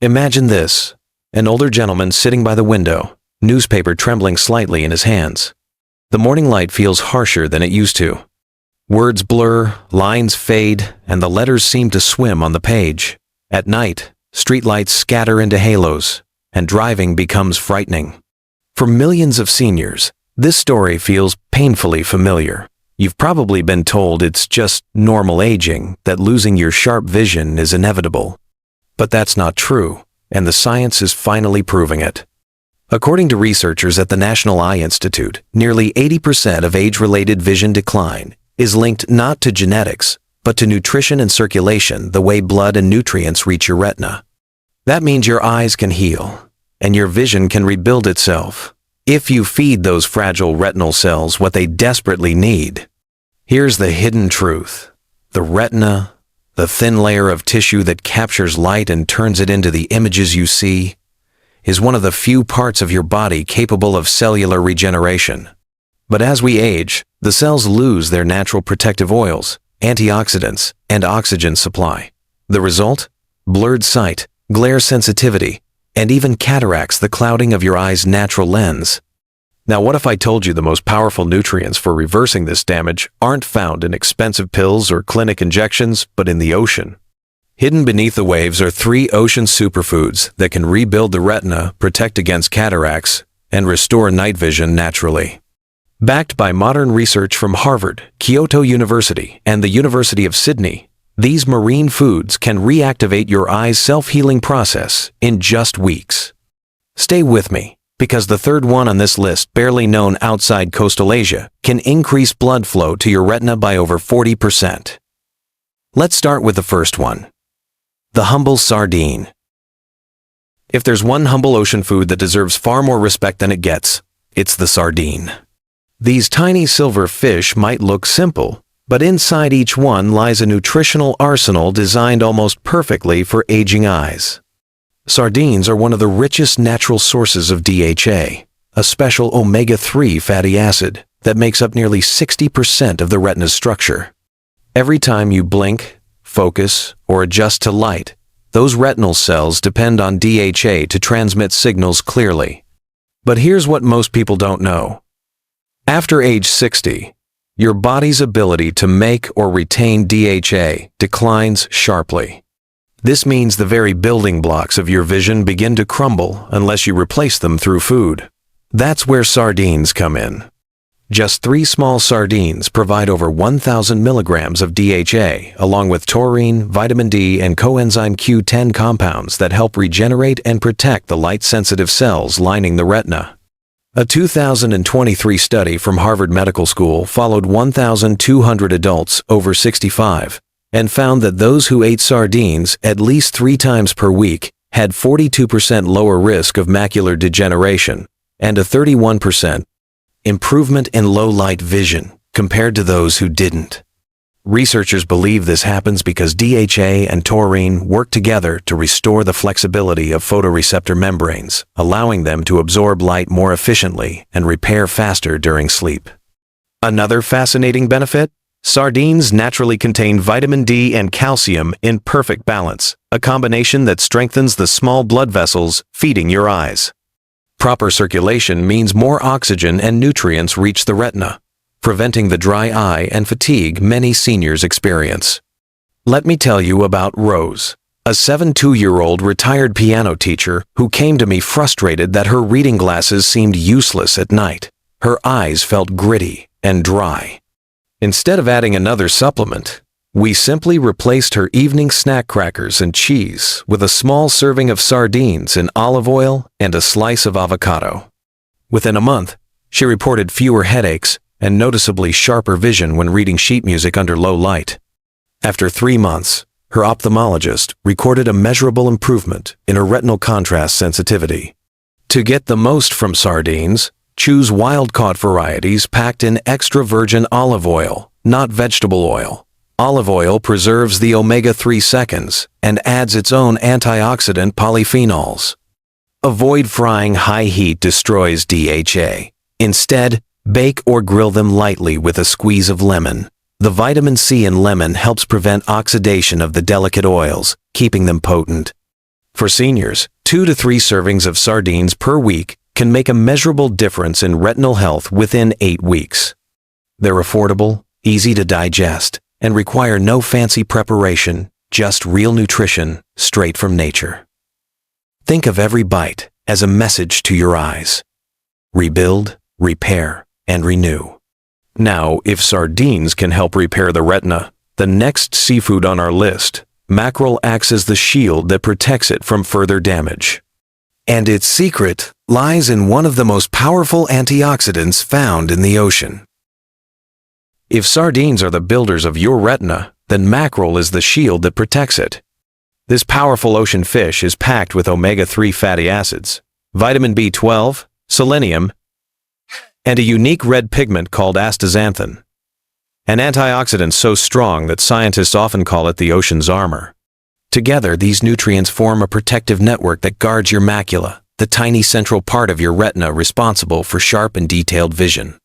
Imagine this: an older gentleman sitting by the window, newspaper trembling slightly in his hands. The morning light feels harsher than it used to. Words blur, lines fade, and the letters seem to swim on the page. At night, streetlights scatter into halos, and driving becomes frightening. For millions of seniors, this story feels painfully familiar. You've probably been told it's just normal aging, that losing your sharp vision is inevitable. But that's not true, and the science is finally proving it. According to researchers at the National Eye Institute, nearly 80% of age-related vision decline is linked not to genetics, but to nutrition and circulation, the way blood and nutrients reach your retina. That means your eyes can heal, and your vision can rebuild itself, if you feed those fragile retinal cells what they desperately need. Here's the hidden truth. The retina, the thin layer of tissue that captures light and turns it into the images you see, is one of the few parts of your body capable of cellular regeneration. But as we age, the cells lose their natural protective oils, antioxidants, and oxygen supply. The result? Blurred sight, glare sensitivity, and even cataracts, the clouding of your eye's natural lens. Now, what if I told you the most powerful nutrients for reversing this damage aren't found in expensive pills or clinic injections, but in the ocean? Hidden beneath the waves are 3 ocean superfoods that can rebuild the retina, protect against cataracts, and restore night vision naturally. Backed by modern research from Harvard, Kyoto University, and the University of Sydney, these marine foods can reactivate your eye's self-healing process in just weeks. Stay with me, because the third one on this list, barely known outside coastal Asia, can increase blood flow to your retina by over 40%. Let's start with the first one. The humble sardine. If there's one humble ocean food that deserves far more respect than it gets, it's the sardine. These tiny silver fish might look simple, but inside each one lies a nutritional arsenal designed almost perfectly for aging eyes. Sardines are one of the richest natural sources of DHA, a special omega-3 fatty acid that makes up nearly 60% of the retina's structure. Every time you blink, focus, or adjust to light, those retinal cells depend on DHA to transmit signals clearly. But here's what most people don't know. After age 60, your body's ability to make or retain DHA declines sharply. This means the very building blocks of your vision begin to crumble unless you replace them through food. That's where sardines come in. Just 3 small sardines provide over 1,000 milligrams of DHA, along with taurine, vitamin D, and coenzyme Q10 compounds that help regenerate and protect the light-sensitive cells lining the retina. A 2023 study from Harvard Medical School followed 1,200 adults over 65 and found that those who ate sardines at least 3 times per week had 42% lower risk of macular degeneration and a 31% improvement in low-light vision compared to those who didn't. Researchers believe this happens because DHA and taurine work together to restore the flexibility of photoreceptor membranes, allowing them to absorb light more efficiently and repair faster during sleep. Another fascinating benefit? Sardines naturally contain vitamin D and calcium in perfect balance, a combination that strengthens the small blood vessels feeding your eyes. Proper circulation means more oxygen and nutrients reach the retina, preventing the dry eye and fatigue many seniors experience. Let me tell you about Rose, a 72-year-old retired piano teacher who came to me frustrated that her reading glasses seemed useless at night. Her eyes felt gritty and dry. Instead of adding another supplement, we simply replaced her evening snack crackers and cheese with a small serving of sardines in olive oil and a slice of avocado. Within a month, she reported fewer headaches and noticeably sharper vision when reading sheet music under low light. After 3 months, her ophthalmologist recorded a measurable improvement in her retinal contrast sensitivity. To get the most from sardines, choose wild-caught varieties packed in extra virgin olive oil, not vegetable oil. Olive oil preserves the omega-3 seconds and adds its own antioxidant polyphenols. Avoid frying. High heat destroys DHA. Instead, bake or grill them lightly with a squeeze of lemon. The vitamin C in lemon helps prevent oxidation of the delicate oils, keeping them potent. For seniors, 2 to 3 servings of sardines per week can make a measurable difference in retinal health within 8 weeks. They're affordable, easy to digest, and require no fancy preparation, just real nutrition straight from nature. Think of every bite as a message to your eyes. Rebuild, repair, and renew. Now, if sardines can help repair the retina, the next seafood on our list, mackerel, acts as the shield that protects it from further damage. And its secret lies in one of the most powerful antioxidants found in the ocean. If sardines are the builders of your retina, then mackerel is the shield that protects it. This powerful ocean fish is packed with omega-3 fatty acids, vitamin B12, selenium, and a unique red pigment called astaxanthin, an antioxidant so strong that scientists often call it the ocean's armor. Together, these nutrients form a protective network that guards your macula, the tiny central part of your retina responsible for sharp and detailed vision.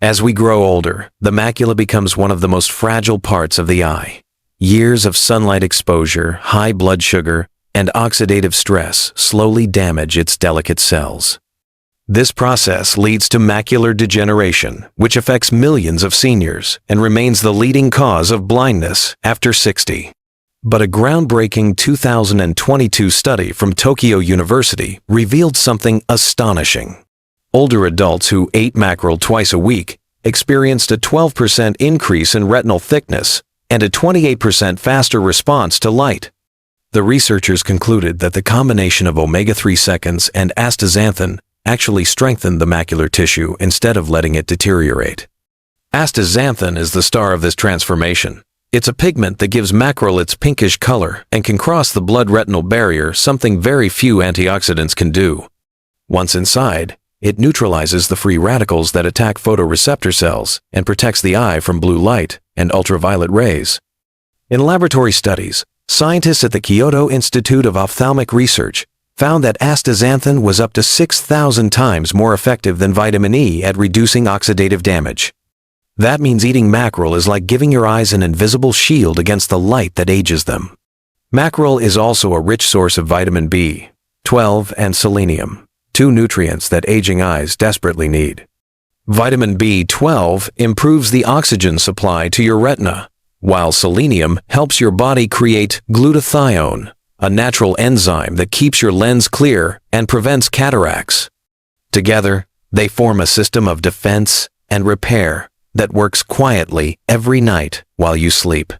As we grow older, the macula becomes one of the most fragile parts of the eye. Years of sunlight exposure, high blood sugar, and oxidative stress slowly damage its delicate cells. This process leads to macular degeneration, which affects millions of seniors and remains the leading cause of blindness after 60. But a groundbreaking 2022 study from Tokyo University revealed something astonishing. Older adults who ate mackerel twice a week experienced a 12% increase in retinal thickness and a 28% faster response to light. The researchers concluded that the combination of omega-3 seconds and astaxanthin actually strengthened the macular tissue instead of letting it deteriorate. Astaxanthin is the star of this transformation. It's a pigment that gives mackerel its pinkish color and can cross the blood-retinal barrier, something very few antioxidants can do. Once inside, it neutralizes the free radicals that attack photoreceptor cells and protects the eye from blue light and ultraviolet rays. In laboratory studies, scientists at the Kyoto Institute of Ophthalmic Research found that astaxanthin was up to 6,000 times more effective than vitamin E at reducing oxidative damage. That means eating mackerel is like giving your eyes an invisible shield against the light that ages them. Mackerel is also a rich source of vitamin B12 and selenium, 2 nutrients that aging eyes desperately need. Vitamin B12 improves the oxygen supply to your retina, while selenium helps your body create glutathione, a natural enzyme that keeps your lens clear and prevents cataracts. Together, they form a system of defense and repair that works quietly every night while you sleep.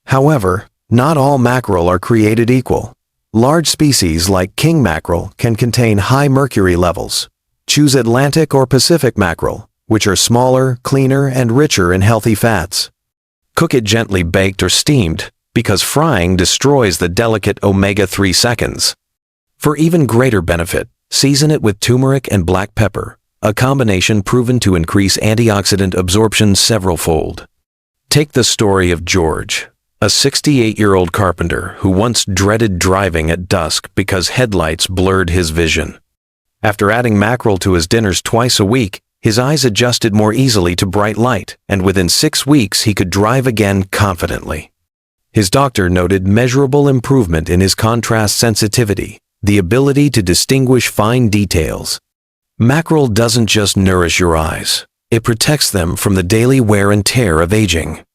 However, not all mackerel are created equal. Large species like king mackerel can contain high mercury levels. Choose Atlantic or Pacific mackerel, which are smaller, cleaner, and richer in healthy fats. Cook it gently baked or steamed, because frying destroys the delicate omega-3 seconds. For even greater benefit, season it with turmeric and black pepper, a combination proven to increase antioxidant absorption several-fold. Take the story of George, a 68-year-old carpenter who once dreaded driving at dusk because headlights blurred his vision. After adding mackerel to his dinners twice a week, his eyes adjusted more easily to bright light, and within 6 weeks he could drive again confidently. His doctor noted measurable improvement in his contrast sensitivity, the ability to distinguish fine details. Mackerel doesn't just nourish your eyes, it protects them from the daily wear and tear of aging.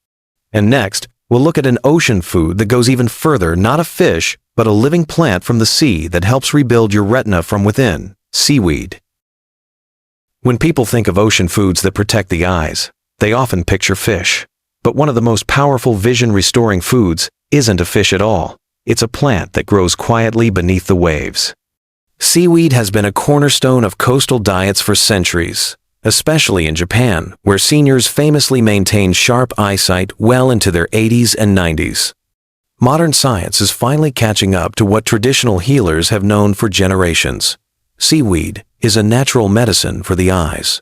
And next, we'll look at an ocean food that goes even further, not a fish, but a living plant from the sea that helps rebuild your retina from within, seaweed. When people think of ocean foods that protect the eyes, they often picture fish. But one of the most powerful vision-restoring foods isn't a fish at all. It's a plant that grows quietly beneath the waves. Seaweed has been a cornerstone of coastal diets for centuries, especially in Japan, where seniors famously maintain sharp eyesight well into their 80s and 90s. Modern science is finally catching up to what traditional healers have known for generations. Seaweed is a natural medicine for the eyes.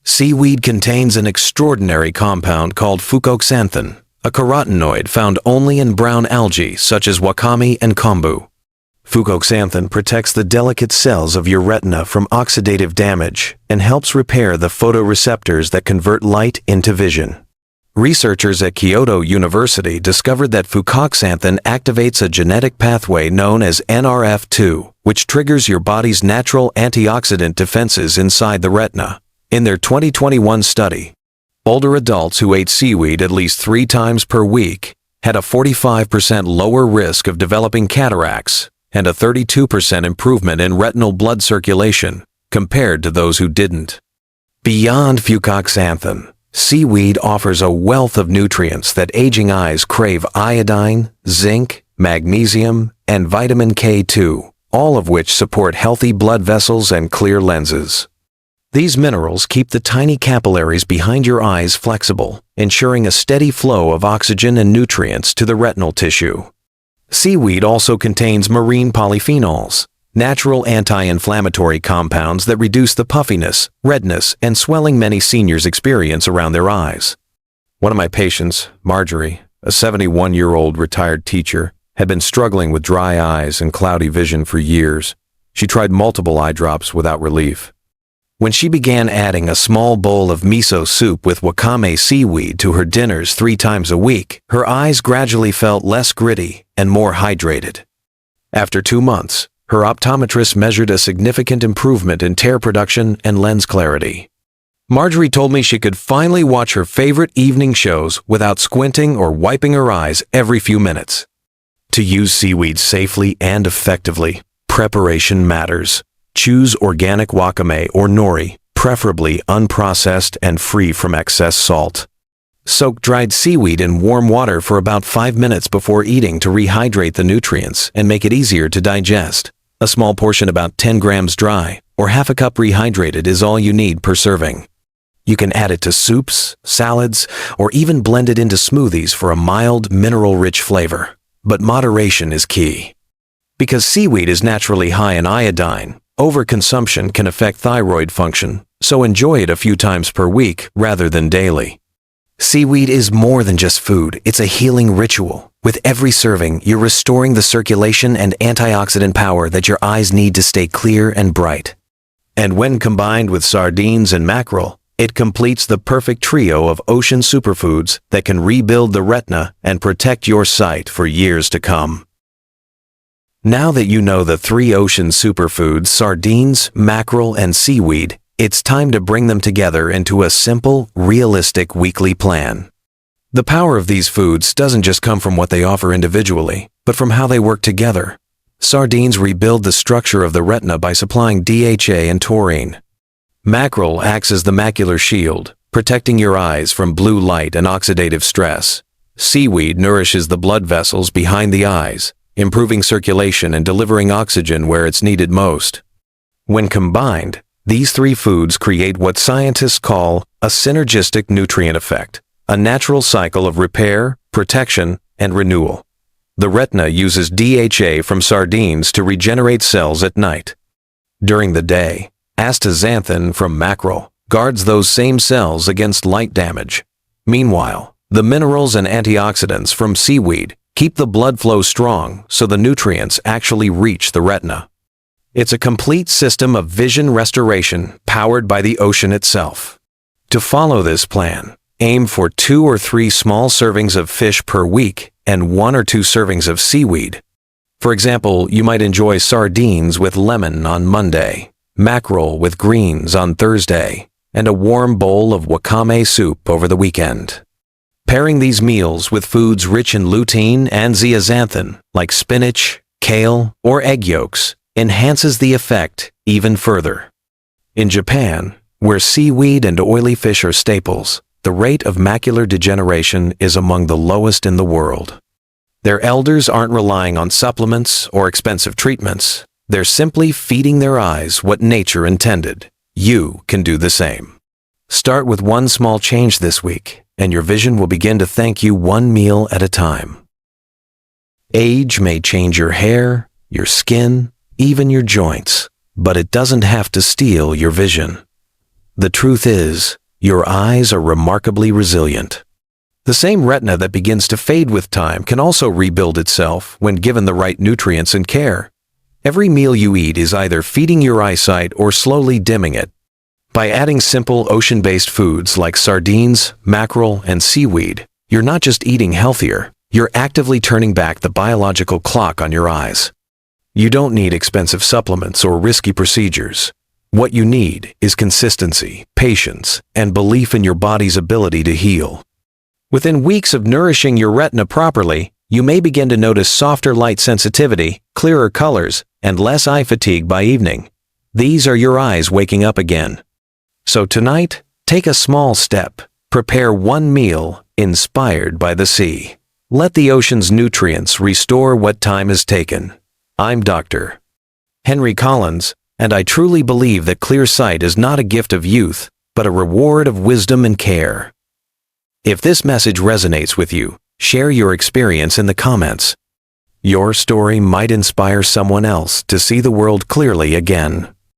Seaweed contains an extraordinary compound called fucoxanthin, a carotenoid found only in brown algae such as wakame and kombu. Fucoxanthin protects the delicate cells of your retina from oxidative damage and helps repair the photoreceptors that convert light into vision. Researchers at Kyoto University discovered that fucoxanthin activates a genetic pathway known as NRF2, which triggers your body's natural antioxidant defenses inside the retina. In their 2021 study, older adults who ate seaweed at least 3 times per week had a 45% lower risk of developing cataracts and a 32% improvement in retinal blood circulation compared to those who didn't. Beyond fucoxanthin, seaweed offers a wealth of nutrients that aging eyes crave: iodine, zinc, magnesium, and vitamin K2, all of which support healthy blood vessels and clear lenses. These minerals keep the tiny capillaries behind your eyes flexible, ensuring a steady flow of oxygen and nutrients to the retinal tissue. Seaweed also contains marine polyphenols, natural anti-inflammatory compounds that reduce the puffiness, redness, and swelling many seniors experience around their eyes. One of my patients, Marjorie, a 71-year-old retired teacher, had been struggling with dry eyes and cloudy vision for years. She tried multiple eye drops without relief. When she began adding a small bowl of miso soup with wakame seaweed to her dinners 3 times a week, her eyes gradually felt less gritty and more hydrated. After 2 months, her optometrist measured a significant improvement in tear production and lens clarity. Marjorie told me she could finally watch her favorite evening shows without squinting or wiping her eyes every few minutes. To use seaweed safely and effectively, preparation matters. Choose organic wakame or nori, preferably unprocessed and free from excess salt. Soak dried seaweed in warm water for about 5 minutes before eating to rehydrate the nutrients and make it easier to digest. A small portion, about 10 grams dry, or half a cup rehydrated, is all you need per serving. You can add it to soups, salads, or even blend it into smoothies for a mild, mineral-rich flavor. But moderation is key. Because seaweed is naturally high in iodine, overconsumption can affect thyroid function, so enjoy it a few times per week rather than daily. Seaweed is more than just food, it's a healing ritual. With every serving, you're restoring the circulation and antioxidant power that your eyes need to stay clear and bright. And when combined with sardines and mackerel, it completes the perfect trio of ocean superfoods that can rebuild the retina and protect your sight for years to come. Now that you know the 3 ocean superfoods, sardines, mackerel, and seaweed, it's time to bring them together into a simple, realistic weekly plan. The power of these foods doesn't just come from what they offer individually, but from how they work together. Sardines rebuild the structure of the retina by supplying DHA and taurine. Mackerel acts as the macular shield, protecting your eyes from blue light and oxidative stress. Seaweed nourishes the blood vessels behind the eyes, improving circulation and delivering oxygen where it's needed most. When combined, these 3 foods create what scientists call a synergistic nutrient effect, a natural cycle of repair, protection, and renewal. The retina uses DHA from sardines to regenerate cells at night. During the day, astaxanthin from mackerel guards those same cells against light damage. Meanwhile, the minerals and antioxidants from seaweed keep the blood flow strong so the nutrients actually reach the retina. It's a complete system of vision restoration powered by the ocean itself. To follow this plan, aim for 2 or 3 small servings of fish per week and 1 or 2 servings of seaweed. For example, you might enjoy sardines with lemon on Monday, mackerel with greens on Thursday, and a warm bowl of wakame soup over the weekend. Pairing these meals with foods rich in lutein and zeaxanthin, like spinach, kale, or egg yolks, enhances the effect even further. In Japan, where seaweed and oily fish are staples, the rate of macular degeneration is among the lowest in the world. Their elders aren't relying on supplements or expensive treatments. They're simply feeding their eyes what nature intended. You can do the same. Start with 1 small change this week, and your vision will begin to thank you 1 meal at a time. Age may change your hair, your skin, even your joints, but it doesn't have to steal your vision. The truth is, your eyes are remarkably resilient. The same retina that begins to fade with time can also rebuild itself when given the right nutrients and care. Every meal you eat is either feeding your eyesight or slowly dimming it. By adding simple ocean-based foods like sardines, mackerel, and seaweed, you're not just eating healthier, you're actively turning back the biological clock on your eyes. You don't need expensive supplements or risky procedures. What you need is consistency, patience, and belief in your body's ability to heal. Within weeks of nourishing your retina properly, you may begin to notice softer light sensitivity, clearer colors, and less eye fatigue by evening. These are your eyes waking up again. So tonight, take a small step. Prepare one meal inspired by the sea. Let the ocean's nutrients restore what time has taken. I'm Dr. Henry Collins, and I truly believe that clear sight is not a gift of youth, but a reward of wisdom and care. If this message resonates with you, share your experience in the comments. Your story might inspire someone else to see the world clearly again.